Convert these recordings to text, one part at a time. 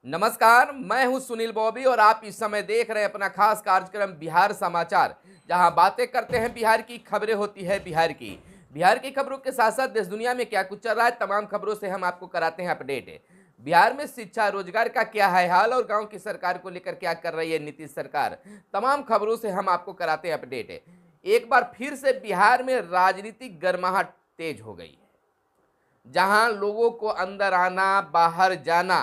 नमस्कार, मैं हूं सुनील बॉबी और आप इस समय देख रहे हैं अपना खास कार्यक्रम बिहार समाचार, जहां बातें करते हैं बिहार की, खबरें होती है बिहार की खबरों के साथ साथ देश दुनिया में क्या कुछ चल रहा है, तमाम खबरों से हम आपको कराते हैं अपडेट। बिहार में शिक्षा रोजगार का क्या है हाल और गांव की सरकार को लेकर क्या कर रही है नीतीश सरकार, तमाम खबरों से हम आपको कराते हैं अपडेट। एक बार फिर से बिहार में राजनीतिक गर्माहट तेज हो गई है, जहां लोगों को अंदर आना बाहर जाना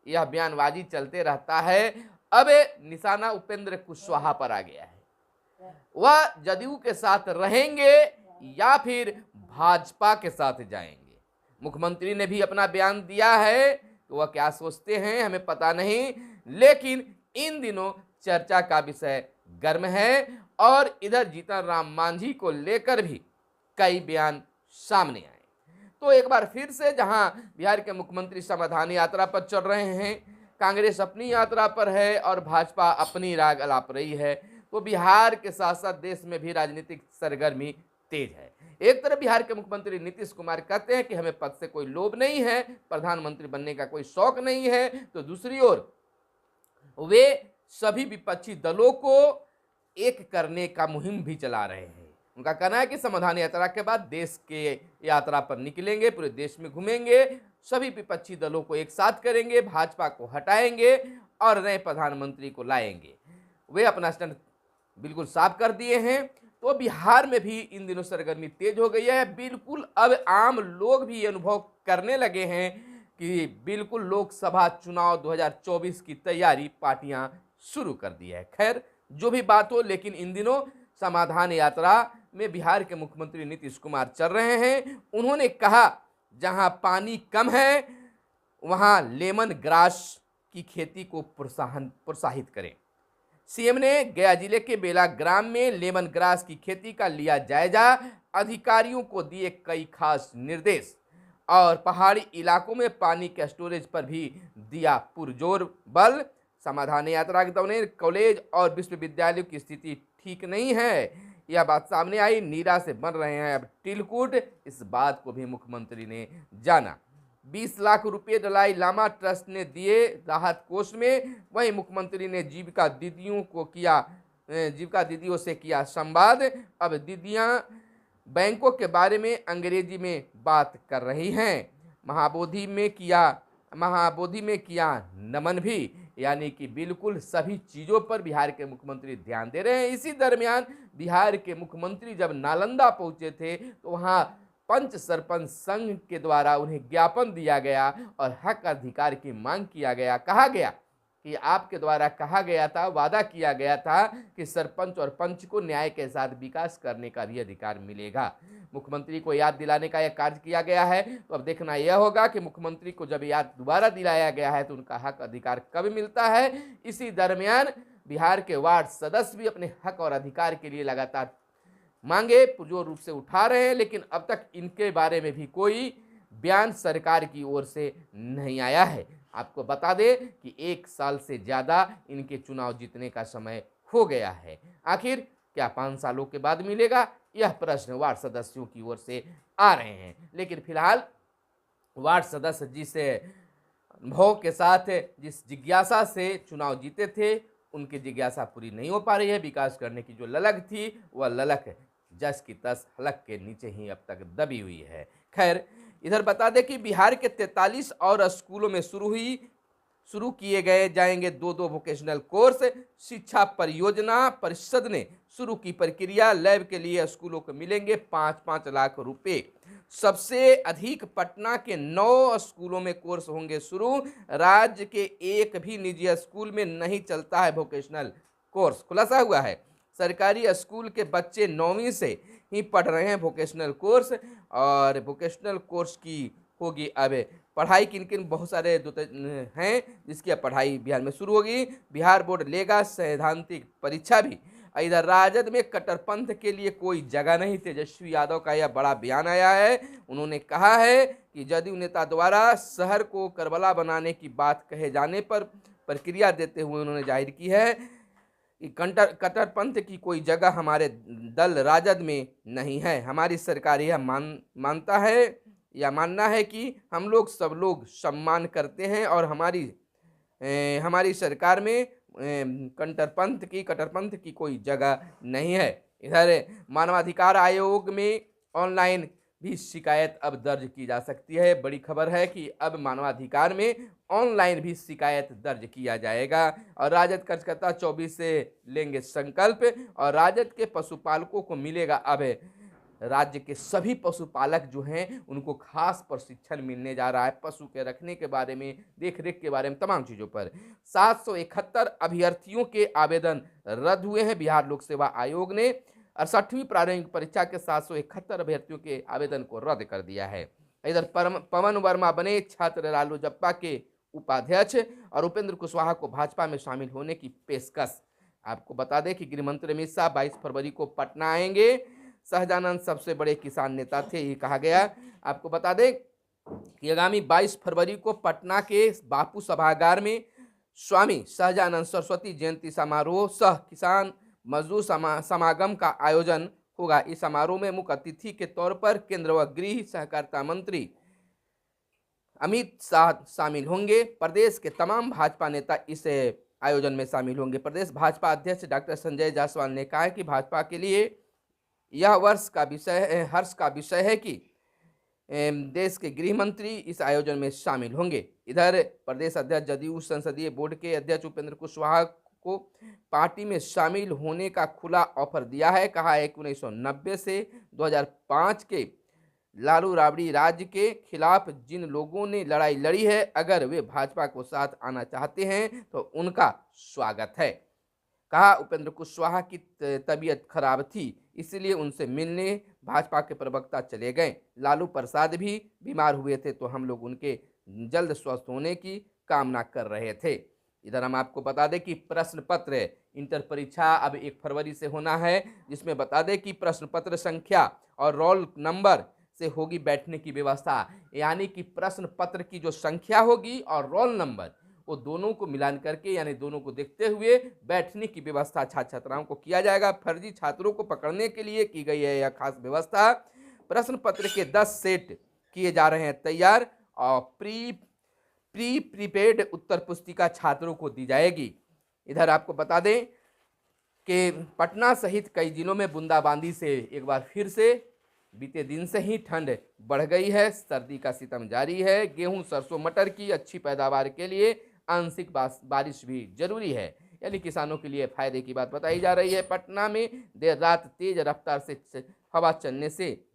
यह बयानबाजी चलते रहता है। अब निशाना उपेंद्र कुशवाहा पर आ गया है। वह जदयू के साथ रहेंगे या फिर भाजपा के साथ जाएंगे। मुख्यमंत्री ने भी अपना बयान दिया है, तो वह क्या सोचते हैं हमें पता नहीं, लेकिन इन दिनों चर्चा का विषय गर्म है और इधर जीतन राम मांझी को लेकर भी कई बयान सामने आए। तो एक बार फिर से जहां बिहार के मुख्यमंत्री समाधान यात्रा पर चल रहे हैं, कांग्रेस अपनी यात्रा पर है और भाजपा अपनी राग अलाप रही है, तो बिहार के साथ साथ देश में भी राजनीतिक सरगर्मी तेज है। एक तरफ बिहार के मुख्यमंत्री नीतीश कुमार कहते हैं कि हमें पद से कोई लोभ नहीं है, प्रधानमंत्री बनने का कोई शौक नहीं है, तो दूसरी ओर वे सभी विपक्षी दलों को एक करने का मुहिम भी चला रहे हैं। उनका कहना है कि समाधान यात्रा के बाद देश के यात्रा पर निकलेंगे, पूरे देश में घूमेंगे, सभी विपक्षी दलों को एक साथ करेंगे, भाजपा को हटाएंगे और नए प्रधानमंत्री को लाएंगे। वे अपना स्टैंड बिल्कुल साफ कर दिए हैं। तो बिहार में भी इन दिनों सरगर्मी तेज हो गई है। बिल्कुल अब आम लोग भी ये अनुभव करने लगे हैं कि बिल्कुल लोकसभा चुनाव 2024 की तैयारी पार्टियां शुरू कर दी है। खैर जो भी बात हो, लेकिन इन दिनों समाधान यात्रा में बिहार के मुख्यमंत्री नीतीश कुमार चल रहे हैं। उन्होंने कहा जहां पानी कम है वहां लेमन ग्रास की खेती को प्रोत्साहित करें। सीएम ने गया जिले के बेला ग्राम में लेमन ग्रास की खेती का लिया जायजा, अधिकारियों को दिए कई खास निर्देश और पहाड़ी इलाकों में पानी के स्टोरेज पर भी दिया पुरजोर बल। समाधान यात्रा के दौरान कॉलेज और विश्वविद्यालयों की स्थिति ठीक नहीं है, यह बात सामने आई। नीरा से बन रहे हैं अब तिलकुट, इस बात को भी मुख्यमंत्री ने जाना। 20 लाख रुपए दलाई लामा ट्रस्ट ने दिए राहत कोष में। वहीं मुख्यमंत्री ने जीविका दीदियों से किया संवाद। अब दीदियां बैंकों के बारे में अंग्रेजी में बात कर रही हैं। महाबोधि में किया नमन भी, यानी कि बिल्कुल सभी चीज़ों पर बिहार के मुख्यमंत्री ध्यान दे रहे हैं। इसी दरमियान बिहार के मुख्यमंत्री जब नालंदा पहुंचे थे तो वहां पंच सरपंच संघ के द्वारा उन्हें ज्ञापन दिया गया और हक अधिकार की मांग किया गया। कहा गया कि आपके द्वारा कहा गया था, वादा किया गया था कि सरपंच और पंच को न्याय के साथ विकास करने का भी अधिकार मिलेगा। मुख्यमंत्री को याद दिलाने का यह कार्य किया गया है। तो अब देखना यह होगा कि मुख्यमंत्री को जब याद दोबारा दिलाया गया है तो उनका हक अधिकार कब मिलता है। इसी दरमियान बिहार के वार्ड सदस्य भी अपने हक और अधिकार के लिए लगातार मांगे पुरजोर रूप से उठा रहे हैं, लेकिन अब तक इनके बारे में भी कोई बयान सरकार की ओर से नहीं आया है। आपको बता दें कि 1 साल से ज़्यादा इनके चुनाव जीतने का समय हो गया है। आखिर क्या 5 सालों के बाद मिलेगा, यह प्रश्न वार्ड सदस्यों की ओर से आ रहे हैं। लेकिन फिलहाल वार्ड सदस्य जिस अनुभव के साथ, जिस जिज्ञासा से चुनाव जीते थे, उनकी जिज्ञासा पूरी नहीं हो पा रही है। विकास करने की जो ललक थी वह ललक जस की तस हलक के नीचे ही अब तक दबी हुई है। खैर इधर बता दें कि बिहार के 43 और स्कूलों में शुरू किए गए जाएंगे 2-2 वोकेशनल कोर्स। शिक्षा परियोजना परिषद ने शुरू की प्रक्रिया। लैब के लिए स्कूलों को मिलेंगे 5-5 लाख रुपए। सबसे अधिक पटना के 9 स्कूलों में कोर्स होंगे शुरू। राज्य के एक भी निजी स्कूल में नहीं चलता है वोकेशनल कोर्स, खुलासा हुआ है। सरकारी स्कूल के बच्चे 9वीं से ही पढ़ रहे हैं वोकेशनल कोर्स, और वोकेशनल कोर्स की होगी अब पढ़ाई किन किन, बहुत सारे हैं जिसकी अब पढ़ाई बिहार में शुरू होगी। बिहार बोर्ड लेगा सैद्धांतिक परीक्षा भी। इधर राजद में कट्टरपंथ के लिए कोई जगह नहीं। तेजस्वी यादव का यह बड़ा बयान आया है। उन्होंने कहा है कि जदयू नेता द्वारा शहर को करबला बनाने की बात कहे जाने पर प्रक्रिया देते हुए उन्होंने जाहिर की है कि कट्टरपंथ की कोई जगह हमारे दल राजद में नहीं है। हमारी सरकार यह मानना है कि हम लोग सब लोग सम्मान करते हैं और हमारी हमारी सरकार में कट्टरपंथ की कोई जगह नहीं है। इधर मानवाधिकार आयोग में ऑनलाइन भी शिकायत अब दर्ज की जा सकती है। बड़ी खबर है कि अब मानवाधिकार में ऑनलाइन भी शिकायत दर्ज किया जाएगा। और राजद कार्यकर्ता 24 से लेंगे संकल्प और राजद के पशुपालकों को मिलेगा अब राज्य के सभी पशुपालक जो हैं उनको खास प्रशिक्षण मिलने जा रहा है पशु के रखने के बारे में, देख रेख के बारे में, तमाम चीज़ों पर। 771 अभ्यर्थियों के आवेदन रद्द हुए हैं। बिहार लोक सेवा आयोग ने 68वीं प्रारंभिक परीक्षा के 771 अभ्यर्थियों के आवेदन को रद्द कर दिया है। इधर पवन वर्मा बने छात्र रालोजपा के उपाध्यक्ष और उपेंद्र कुशवाहा को भाजपा में शामिल होने की पेशकश। आपको बता दें कि गृह मंत्री अमित शाह 22 फरवरी को पटना आएंगे। सहजानंद सबसे बड़े किसान नेता थे, ये कहा गया। आपको बता दें कि आगामी 22 फरवरी को पटना के बापू सभागार में स्वामी सहजानंद सरस्वती जयंती समारोह सह किसान मजदूर समागम का आयोजन होगा। इस समारोह में मुख्य अतिथि के तौर पर केंद्र व गृह सहकारिता मंत्री अमित शाह शामिल होंगे। प्रदेश के तमाम भाजपा नेता इस आयोजन में शामिल होंगे। प्रदेश भाजपा अध्यक्ष डॉक्टर संजय जायसवाल ने कहा कि भाजपा के लिए यह हर्ष का विषय है कि देश के गृह मंत्री इस आयोजन में शामिल होंगे। इधर प्रदेश अध्यक्ष जदयू संसदीय बोर्ड के अध्यक्ष उपेंद्र कुशवाहा को पार्टी में शामिल होने का खुला ऑफर दिया है। कहा है कि 1990 से 2005 के लालू राबड़ी राज्य के खिलाफ जिन लोगों ने लड़ाई लड़ी है, अगर वे भाजपा को साथ आना चाहते हैं तो उनका स्वागत है। कहा उपेंद्र कुशवाहा की तबीयत खराब थी, इसलिए उनसे मिलने भाजपा के प्रवक्ता चले गए। लालू प्रसाद भी बीमार हुए थे तो हम लोग उनके जल्द स्वस्थ होने की कामना कर रहे थे। इधर हम आपको बता दें कि प्रश्न पत्र इंटर परीक्षा अब 1 फरवरी से होना है, जिसमें बता दें कि प्रश्न पत्र संख्या और रोल नंबर से होगी बैठने की व्यवस्था। यानी कि प्रश्न पत्र की जो संख्या होगी और रोल नंबर, वो दोनों को मिलान करके यानी दोनों को देखते हुए बैठने की व्यवस्था छात्र छात्राओं को किया जाएगा। फर्जी छात्रों को पकड़ने के लिए की गई है यह खास व्यवस्था। प्रश्न पत्र के 10 सेट किए जा रहे हैं तैयार और प्रीपेड उत्तर पुस्तिका छात्रों को दी जाएगी। इधर आपको बता दें कि पटना सहित कई जिलों में बूंदाबांदी से एक बार फिर से बीते दिन से ही ठंड बढ़ गई है। सर्दी का सितम जारी है। गेहूं, सरसों, मटर की अच्छी पैदावार के लिए आंशिक बारिश भी जरूरी है, यानी किसानों के लिए फायदे की बात बताई जा रही है। पटना में देर रात तेज रफ्तार से हवा चलने से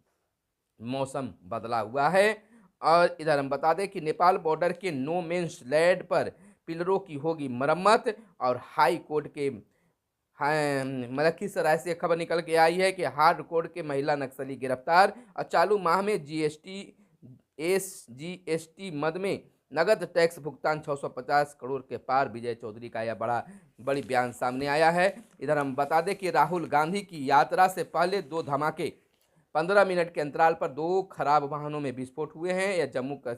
मौसम बदला हुआ है। और इधर हम बता दें कि नेपाल बॉर्डर के नो मेंस लैंड पर पिलरों की होगी मरम्मत। और हाई कोर्ट के लखीसराय से खबर निकल के आई है कि हार्ड कोर्ट के महिला नक्सली गिरफ्तार। और चालू माह में जीएसटी मद में नगद टैक्स भुगतान 650 करोड़ के पार। विजय चौधरी का यह बड़ी बयान सामने आया है। इधर हम बता दें कि राहुल गांधी की यात्रा से पहले 2 धमाके 15 मिनट के अंतराल पर 2 खराब वाहनों में विस्फोट हुए हैं। यह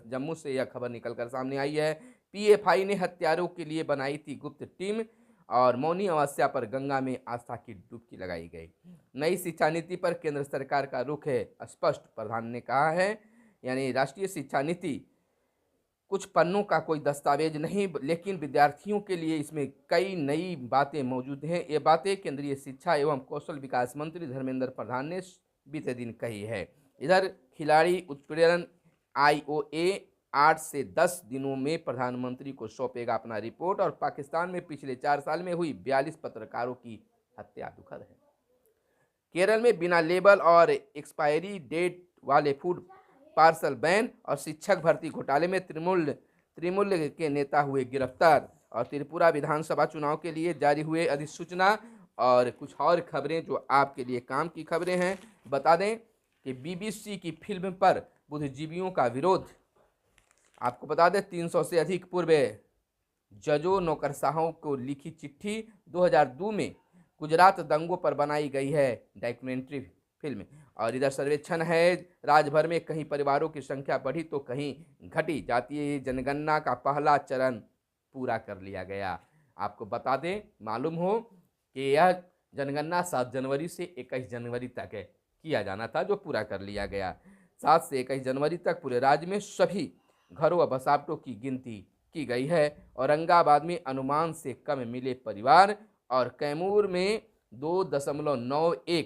जम्मू से यह खबर निकलकर सामने आई है। पीएफआई ने हत्यारों के लिए बनाई थी गुप्त टीम और मौनी अमावस्या पर गंगा में आस्था की डुबकी लगाई गई। नई शिक्षा नीति पर केंद्र सरकार का रुख है स्पष्ट, प्रधान ने कहा है। यानी राष्ट्रीय शिक्षा नीति कुछ पन्नों का कोई दस्तावेज नहीं, लेकिन विद्यार्थियों के लिए इसमें कई नई बातें मौजूद हैं। ये बातें केंद्रीय शिक्षा एवं कौशल विकास मंत्री धर्मेंद्र प्रधान ने बीते दिन कही है। इधर खिलाड़ी उत्पीड़न आईओए 8 से 10 दिनों में प्रधानमंत्री को सौंपेगा अपना रिपोर्ट। और पाकिस्तान में पिछले 4 साल में हुई 42 पत्रकारों की हत्या दुखद है। केरल में बिना लेबल और एक्सपायरी डेट वाले फूड पार्सल बैन। और शिक्षक भर्ती घोटाले में तृणमूल के नेता हुए गिरफ्तार। और त्रिपुरा विधानसभा चुनाव के लिए जारी हुए अधिसूचना। और कुछ और खबरें जो आपके लिए काम की खबरें हैं, बता दें कि बीबीसी की फिल्म पर बुद्धिजीवियों का विरोध। आपको बता दें 300 से अधिक पूर्व जजों नौकरशाहों को लिखी चिट्ठी। 2002 में गुजरात दंगों पर बनाई गई है डॉक्यूमेंट्री फिल्म। और इधर सर्वेक्षण है, राज्यभर में कहीं परिवारों की संख्या बढ़ी तो कहीं घटी। जातीय जनगणना का पहला चरण पूरा कर लिया गया। आपको बता दें, मालूम हो कि यह जनगणना 7 जनवरी से 21 जनवरी तक किया जाना था, जो पूरा कर लिया गया। 7 से 21 जनवरी तक पूरे राज्य में सभी घरों व बसावटों की गिनती की गई है। औरंगाबाद में अनुमान से कम मिले परिवार और कैमूर में 2.91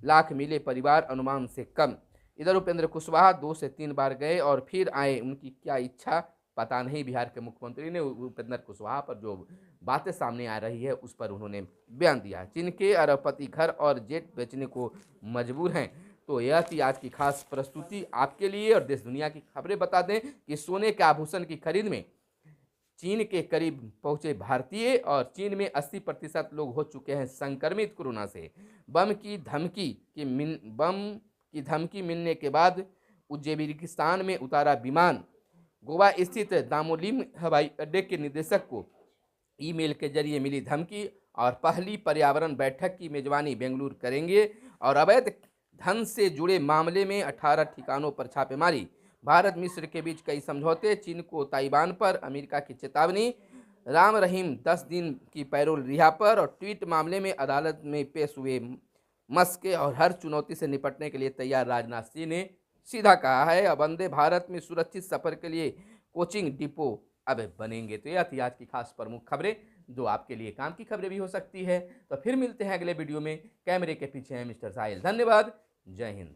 लाख मिले परिवार अनुमान से कम। इधर उपेंद्र कुशवाहा 2 से 3 बार गए और फिर आए, उनकी क्या इच्छा पता नहीं। बिहार के मुख्यमंत्री ने उपेंद्र कुशवाहा पर जो बातें सामने आ रही है उस पर उन्होंने बयान दिया। चीन के अरबपति घर और जेट बेचने को मजबूर हैं। तो यह थी आज की खास प्रस्तुति आपके लिए। और देश दुनिया की खबरें बता दें कि सोने के आभूषण की खरीद में चीन के करीब पहुंचे भारतीय और चीन में 80% लोग हो चुके हैं संक्रमित कोरोना से। बम की धमकी मिलने के बाद उज्बेकिस्तान में उतारा विमान। गोवा स्थित दामोलिम हवाई अड्डे के निदेशक को ईमेल के जरिए मिली धमकी और पहली पर्यावरण बैठक की मेजबानी बेंगलुरु करेंगे। और अवैध धन से जुड़े मामले में 18 ठिकानों पर छापेमारी। भारत मिस्र के बीच कई समझौते। चीन को ताइवान पर अमेरिका की चेतावनी। राम रहीम 10 दिन की पैरोल रिहा पर। और ट्वीट मामले में अदालत में पेश हुए मस्क और हर चुनौती से निपटने के लिए तैयार राजनाथ सिंह ने सीधा कहा है अब वंदे भारत में सुरक्षित सफर के लिए कोचिंग डिपो अब बनेंगे। तो यह थी आज की खास प्रमुख खबरें जो आपके लिए काम की खबरें भी हो सकती है। तो फिर मिलते हैं अगले वीडियो में। कैमरे के पीछे हैं मिस्टर साहिल। धन्यवाद। जय हिंद।